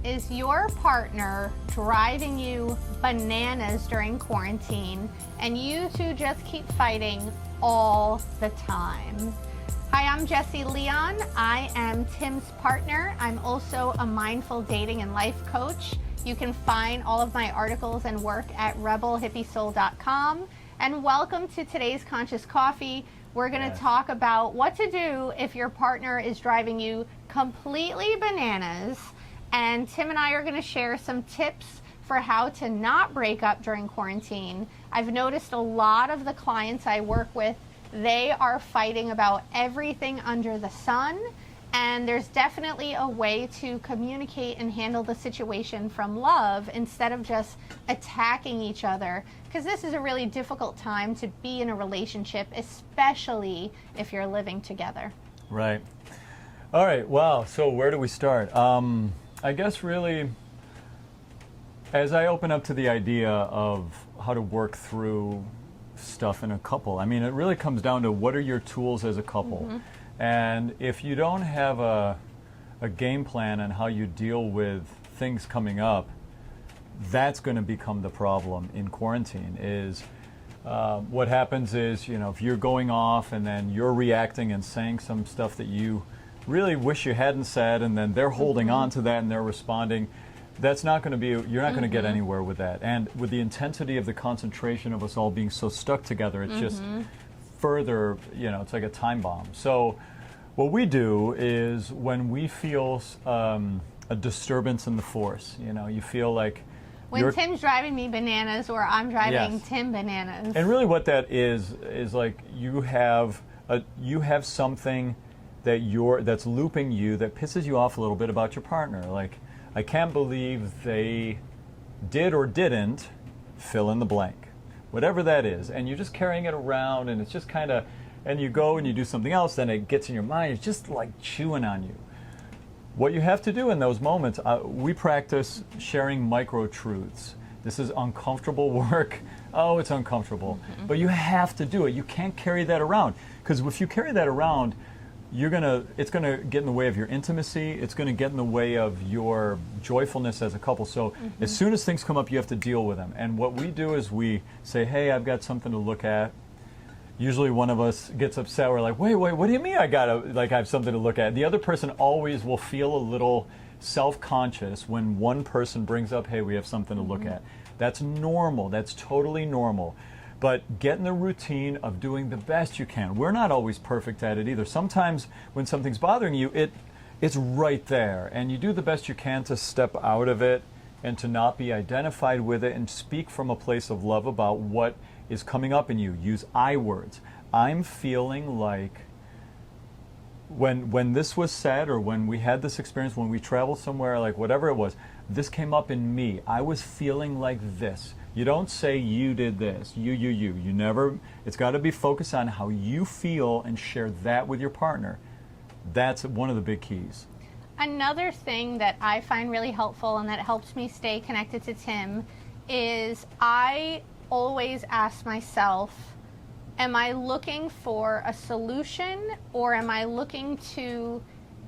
Is your partner driving you bananas during quarantine and you two just keep fighting all the time? Hi, I'm Jessie Leon. I am Tim's partner. I'm also a mindful dating and life coach. You can find all of my articles and work at rebelhippiesoul.com. And welcome to today's Conscious Coffee. We're going to talk about what to do if your partner is driving you completely bananas. And Tim and I are going to share some tips for how to not break up during quarantine. I've noticed a lot of the clients I work with, they are fighting about everything under the sun. And there's definitely a way to communicate and handle the situation from love instead of just attacking each other. Because this is a really difficult time to be in a relationship, especially if you're living together. Right. All right. Wow. So where do we start? I guess really, as I open up to the idea of how to work through stuff in a couple, I mean, it really comes down to what are your tools as a couple. Mm-hmm. And if you don't have a game plan on how you deal with things coming up, that's going to become the problem in quarantine. Is what happens is, you know, if you're going off and then you're reacting and saying some stuff that you really wish you hadn't said, and then they're holding on to that and they're responding, that's not going to be, you're not going to get anywhere with that. And with the intensity of the concentration of us all being so stuck together, it's just further, you know, it's like a time bomb. So what we do is when we feel a disturbance in the force, you know, you feel like when Tim's driving me bananas or I'm driving Tim bananas. And really what that is like you have something that's looping you that pisses you off a little bit about your partner. Like, I can't believe they did or didn't fill in the blank, whatever that is. And you're just carrying it around, and it's just kind of, and you go and you do something else, then it gets in your mind. It's just like chewing on you. What you have to do in those moments, we practice sharing micro truths. This is uncomfortable work. Oh, it's uncomfortable. But you have to do it. You can't carry that around, because if you carry that around, it's gonna get in the way of your intimacy. It's gonna get in the way of your joyfulness as a couple. So as soon as things come up, you have to deal with them. And what we do is we say, hey, I've got something to look at. Usually one of us gets upset. We're like, wait, what do you mean I have something to look at? The other person always will feel a little self-conscious when one person brings up, hey, we have something to look at. That's normal. That's totally normal. But get in the routine of doing the best you can. We're not always perfect at it either. Sometimes when something's bothering you, it's right there. And you do the best you can to step out of it and to not be identified with it and speak from a place of love about what is coming up in you. Use I words. I'm feeling like when this was said, or when we had this experience, when we traveled somewhere, like whatever it was, this came up in me. I was feeling like this. You don't say you did this, you. You never, it's got to be focused on how you feel and share that with your partner. That's one of the big keys. Another thing that I find really helpful and that helps me stay connected to Tim is I always ask myself, am I looking for a solution or am I looking to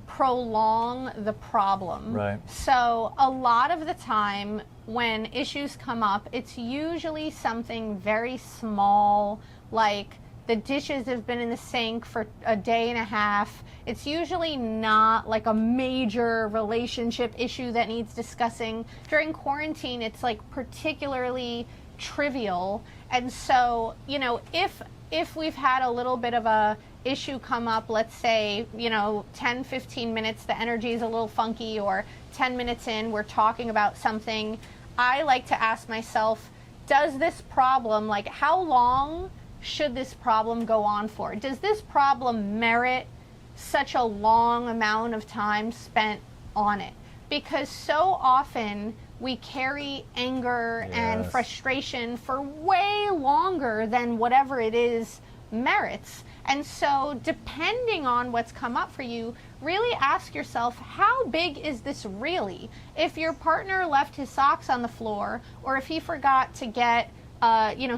prolong the problem? Right. So a lot of the time when issues come up, it's usually something very small, like the dishes have been in the sink for a day and a half. It's usually not like a major relationship issue that needs discussing. During quarantine, it's like particularly trivial. And so, you know, if we've had a little bit of a issue come up, let's say, you know, 10, 15 minutes, the energy is a little funky, or 10 minutes in, we're talking about something, I like to ask myself, does this problem, like how long should this problem go on for? Does this problem merit such a long amount of time spent on it? Because so often we carry anger and frustration for way longer than whatever it is merits. And so depending on what's come up for you, really ask yourself, how big is this really? If your partner left his socks on the floor, or if he forgot to get,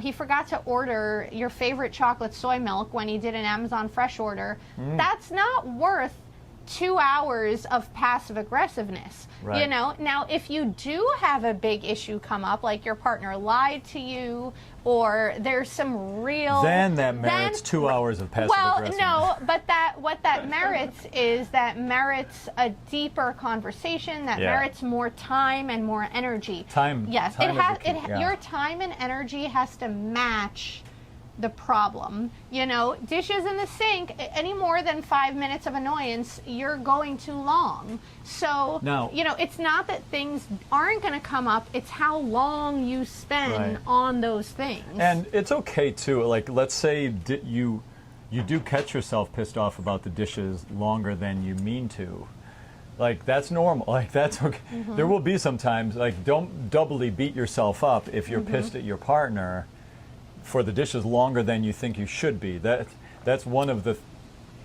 he forgot to order your favorite chocolate soy milk when he did an Amazon Fresh order, that's not worth 2 hours of passive aggressiveness. Right. You know, now if you do have a big issue come up, like your partner lied to you, or there's some real, then that merits 2 hours of passive aggressiveness. Well, no, but what that merits is that merits a deeper conversation, that merits more time and more energy. Yes, time your time and energy has to match the problem. You know, dishes in the sink, any more than 5 minutes of annoyance, you're going too long. So, now, you know, it's not that things aren't going to come up, it's how long you spend on those things. And it's okay too, like let's say you do catch yourself pissed off about the dishes longer than you mean to. Like, that's normal. Like, that's okay. There will be some times, like, don't doubly beat yourself up if you're pissed at your partner for the dishes longer than you think you should be. That's one of the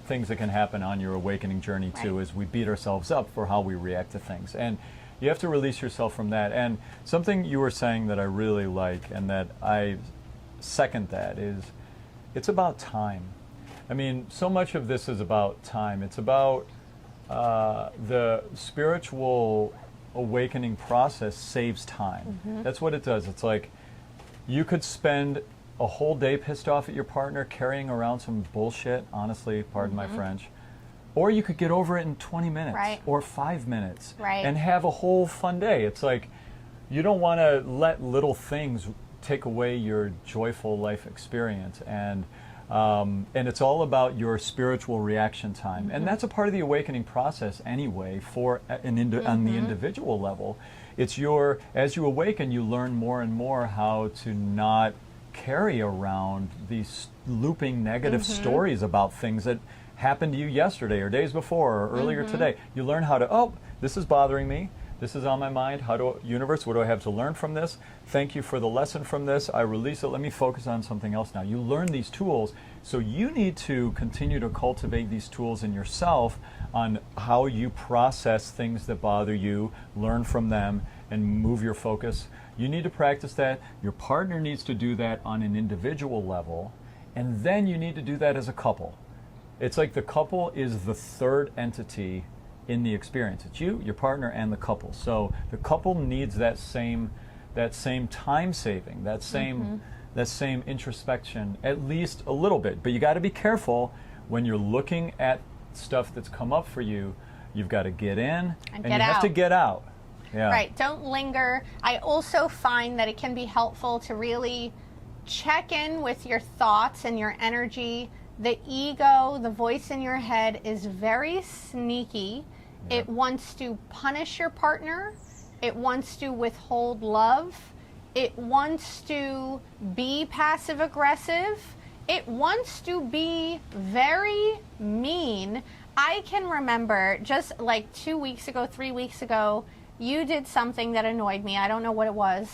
things that can happen on your awakening journey too, is we beat ourselves up for how we react to things. And you have to release yourself from that. And something you were saying that I really like, and that I second that, is it's about time. I mean, so much of this is about time. It's about the spiritual awakening process saves time. That's what it does. It's like you could spend a whole day pissed off at your partner carrying around some bullshit, honestly, pardon my French, or you could get over it in 20 minutes or 5 minutes and have a whole fun day. It's like you don't want to let little things take away your joyful life experience. And it's all about your spiritual reaction time. And that's a part of the awakening process anyway for on the individual level. It's as you awaken, you learn more and more how to not carry around these looping negative stories about things that happened to you yesterday or days before or earlier today. You learn how to, oh, this is bothering me. This is on my mind. Universe, what do I have to learn from this? Thank you for the lesson from this. I release it. Let me focus on something else now. You learn these tools, so you need to continue to cultivate these tools in yourself on how you process things that bother you, learn from them, and move your focus. You need to practice that. Your partner needs to do that on an individual level, and then you need to do that as a couple. It's like the couple is the third entity in the experience. It's you, your partner, and the couple. So the couple needs that same time saving, that same introspection, at least a little bit. But you got to be careful when you're looking at stuff that's come up for you. You've got to get in and you have to get out. Yeah. Right. Don't linger. I also find that it can be helpful to really check in with your thoughts and your energy. The ego, the voice in your head, is very sneaky. Yep. It wants to punish your partner. It wants to withhold love. It wants to be passive aggressive. It wants to be very mean. I can remember just like 2 weeks ago, 3 weeks ago, you did something that annoyed me. I don't know what it was.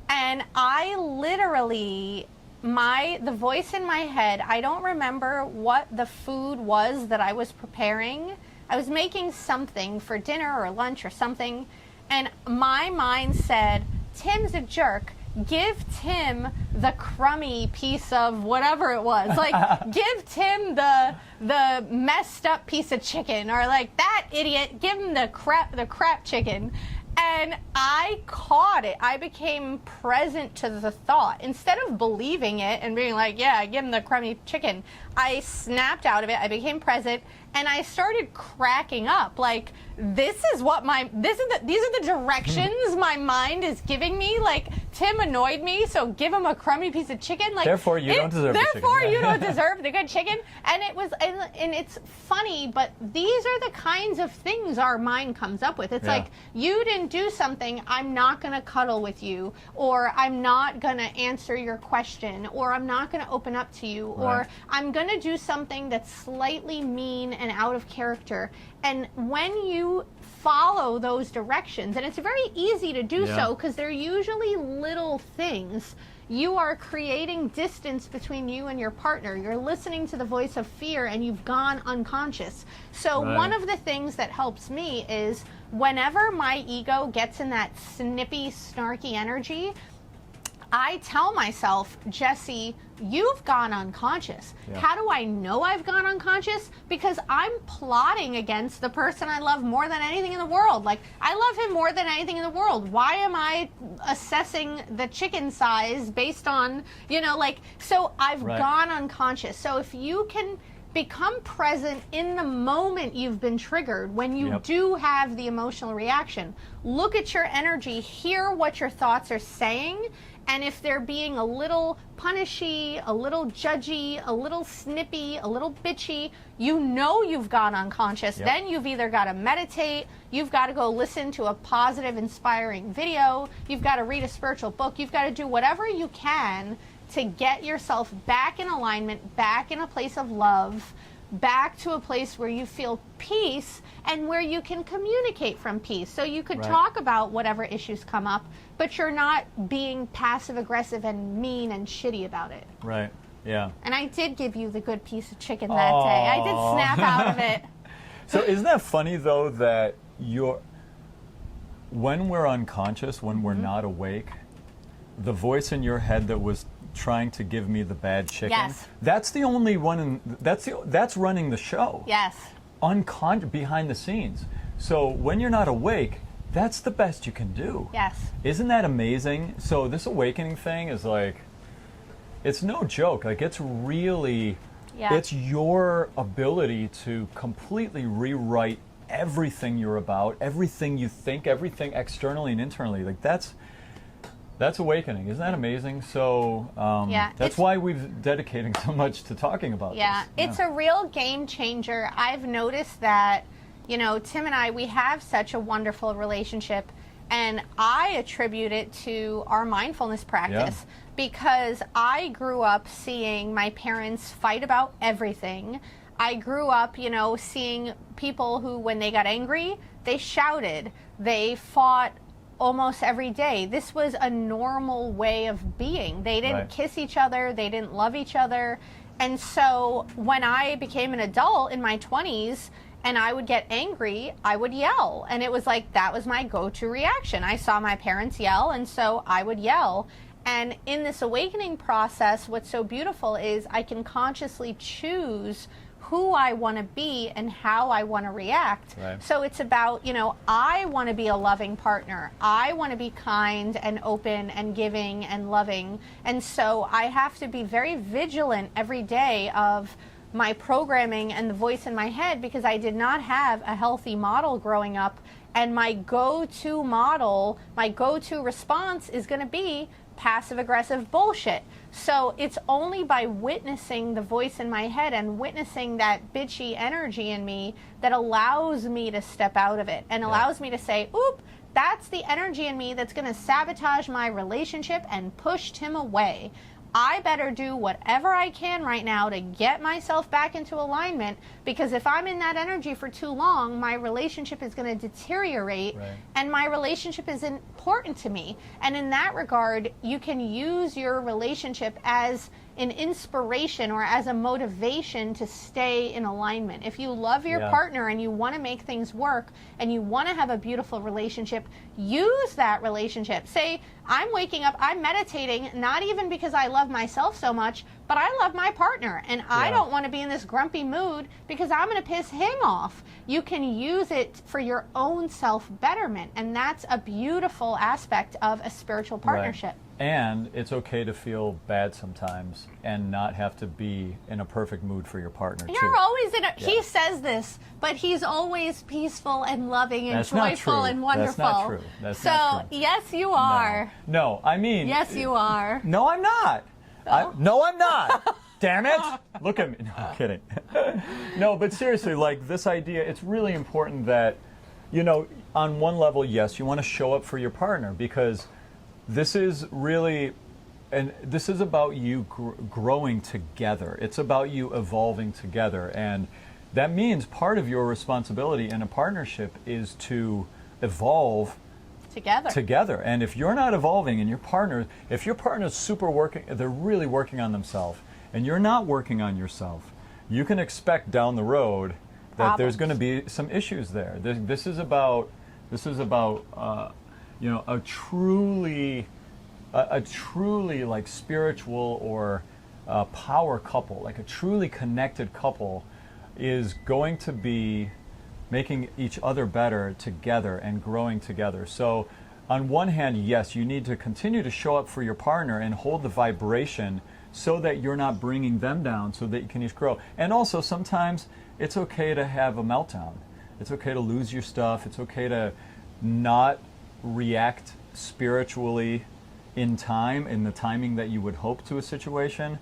And I literally, the voice in my head, I don't remember what the food was that I was preparing. I was making something for dinner or lunch or something. And my mind said, Tim's a jerk. Give Tim the crummy piece of whatever it was. Like, give Tim the messed up piece of chicken, or like, that idiot, give him the crap chicken. And I caught it. I became present to the thought. Instead of believing it and being like, yeah, give him the crummy chicken, I snapped out of it. I became present, and I started cracking up. Like, these are the directions my mind is giving me. Like, Tim annoyed me, so give him a crummy piece of chicken. Like, therefore you don't deserve the chicken. Therefore you don't deserve the good chicken. And it's funny, but these are the kinds of things our mind comes up with. It's like, you didn't do something, I'm not going to cuddle with you, or I'm not going to answer your question, or I'm not going to open up to you, or I'm going to do something that's slightly mean and out of character. And when you follow those directions, and it's very easy to do so because they're usually little things, you are creating distance between you and your partner. You're listening to the voice of fear, and you've gone unconscious. So one of the things that helps me is whenever my ego gets in that snippy, snarky energy, I tell myself, Jesse, you've gone unconscious. Yeah. How do I know I've gone unconscious? Because I'm plotting against the person I love more than anything in the world. Like, I love him more than anything in the world. Why am I assessing the chicken size based on, so I've Right. gone unconscious. So if you can become present in the moment you've been triggered, when you Yep. do have the emotional reaction, look at your energy, hear what your thoughts are saying, and if they're being a little punishy, a little judgy, a little snippy, a little bitchy, you know you've gone unconscious. Yep. Then you've either got to meditate, you've got to go listen to a positive, inspiring video, you've got to read a spiritual book, you've got to do whatever you can to get yourself back in alignment, back in a place of love, back to a place where you feel peace and where you can communicate from peace. So you could Right. talk about whatever issues come up, but you're not being passive aggressive and mean and shitty about it. Right. Yeah. And I did give you the good piece of chicken that day. I did snap out of it. So isn't that funny though that when we're unconscious, when we're not awake, the voice in your head that was trying to give me the bad chicken, Yes. that's the only one, that's running the show. Yes. Behind the scenes. So when you're not awake, that's the best you can do. Yes. Isn't that amazing? So this awakening thing is like, it's no joke. Like, it's really, Yeah. it's your ability to completely rewrite everything you're about, everything you think, everything externally and internally. Like, that's awakening. Isn't that amazing? So Yeah, that's why we've dedicating so much to talking about Yeah, this. it's a real game changer. I've noticed that, Tim and I, we have such a wonderful relationship, and I attribute it to our mindfulness practice because I grew up seeing my parents fight about everything. I grew up, seeing people who, when they got angry, they shouted, they fought almost every day. This was a normal way of being. They didn't Right. kiss each other, they didn't love each other. And so when I became an adult in my 20s and I would get angry, I would yell. And it was like, that was my go-to reaction. I saw my parents yell, and so I would yell. And in this awakening process, what's so beautiful is I can consciously choose who I want to be and how I want to react. Right. So it's about, I want to be a loving partner. I want to be kind and open and giving and loving. And so I have to be very vigilant every day of my programming and the voice in my head, because I did not have a healthy model growing up. And my go-to model, my go-to response is going to be passive-aggressive bullshit. So it's only by witnessing the voice in my head and witnessing that bitchy energy in me that allows me to step out of it and allows me to say, oop, that's the energy in me that's going to sabotage my relationship and push Tim away. I better do whatever I can right now to get myself back into alignment, because if I'm in that energy for too long, my relationship is going to deteriorate, Right. and my relationship is important to me. And in that regard, you can use your relationship as an inspiration or as a motivation to stay in alignment. If you love your Yeah. partner and you want to make things work and you want to have a beautiful relationship, use that relationship. Say, I'm waking up, I'm meditating, not even because I love myself so much, but I love my partner, and I Yeah. don't want to be in this grumpy mood because I'm going to piss him off. You can use it for your own self-betterment, and that's a beautiful aspect of a spiritual partnership. Right. And it's okay to feel bad sometimes and not have to be in a perfect mood for your partner too. You're always in a, Yeah. he says this, but he's always peaceful and loving and That's not joyful true. and wonderful. That's not true. That's so, not true. yes, you are. No, I mean. Yes, you are. No, I'm not. Oh. No, I'm not. Damn it. Look at me. No, I'm kidding. No, but seriously, like, this idea, it's really important that, on one level, yes, you want to show up for your partner, because this is really, and this is about you growing together. It's about you evolving together. And that means part of your responsibility in a partnership is to evolve together. And if you're not evolving and if your partner's super working, they're really working on themselves, and you're not working on yourself, you can expect down the road that there's going to be some issues there. This is about a truly a truly like spiritual or power couple, like a truly connected couple, is going to be making each other better together and growing together. So on one hand, yes, you need to continue to show up for your partner and hold the vibration so that you're not bringing them down, so that you can each grow. And also sometimes it's okay to have a meltdown. It's okay to lose your stuff. It's okay to not react spiritually in time, in the timing that you would hope to a situation.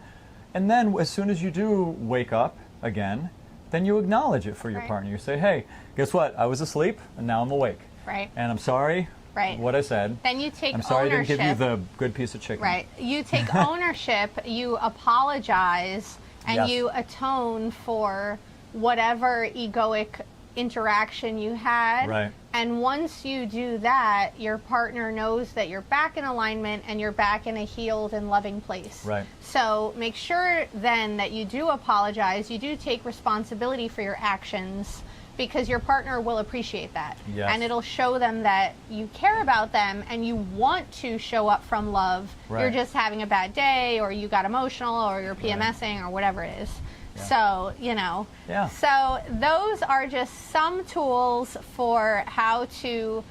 And then as soon as you do wake up again, then you acknowledge it for your partner. You say, hey, guess what? I was asleep and now I'm awake. Right. And I'm sorry what I said. Then you take I'm sorry ownership. I didn't give you the good piece of chicken. Right. You take ownership, you apologize, and you atone for whatever egoic interaction you had. Right. And once you do that, your partner knows that you're back in alignment and you're back in a healed and loving place. Right. So make sure then that you do apologize, you do take responsibility for your actions, because your partner will appreciate that. Yes. And it'll show them that you care about them and you want to show up from love. Right. You're just having a bad day, or you got emotional, or you're PMSing, or whatever it is. Yeah. So, you know. Yeah. So those are just some tools for how to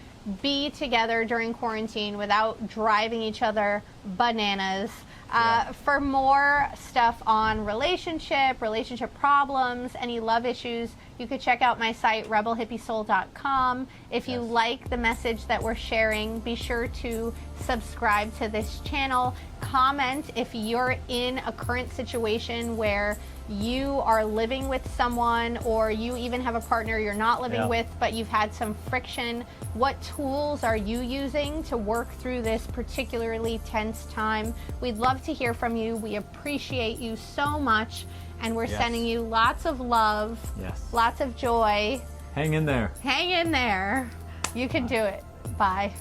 be together during quarantine without driving each other bananas. For more stuff on relationship problems, any love issues, you could check out my site, rebelhippiesoul.com. If you like the message that we're sharing, be sure to subscribe to this channel. Comment if you're in a current situation where you are living with someone, or you even have a partner you're not living with, but you've had some friction. What tools are you using to work through this particularly tense time? We'd love to hear from you. We appreciate you so much, and we're sending you lots of love, lots of joy. Hang in there. Hang in there. You can do it. Bye.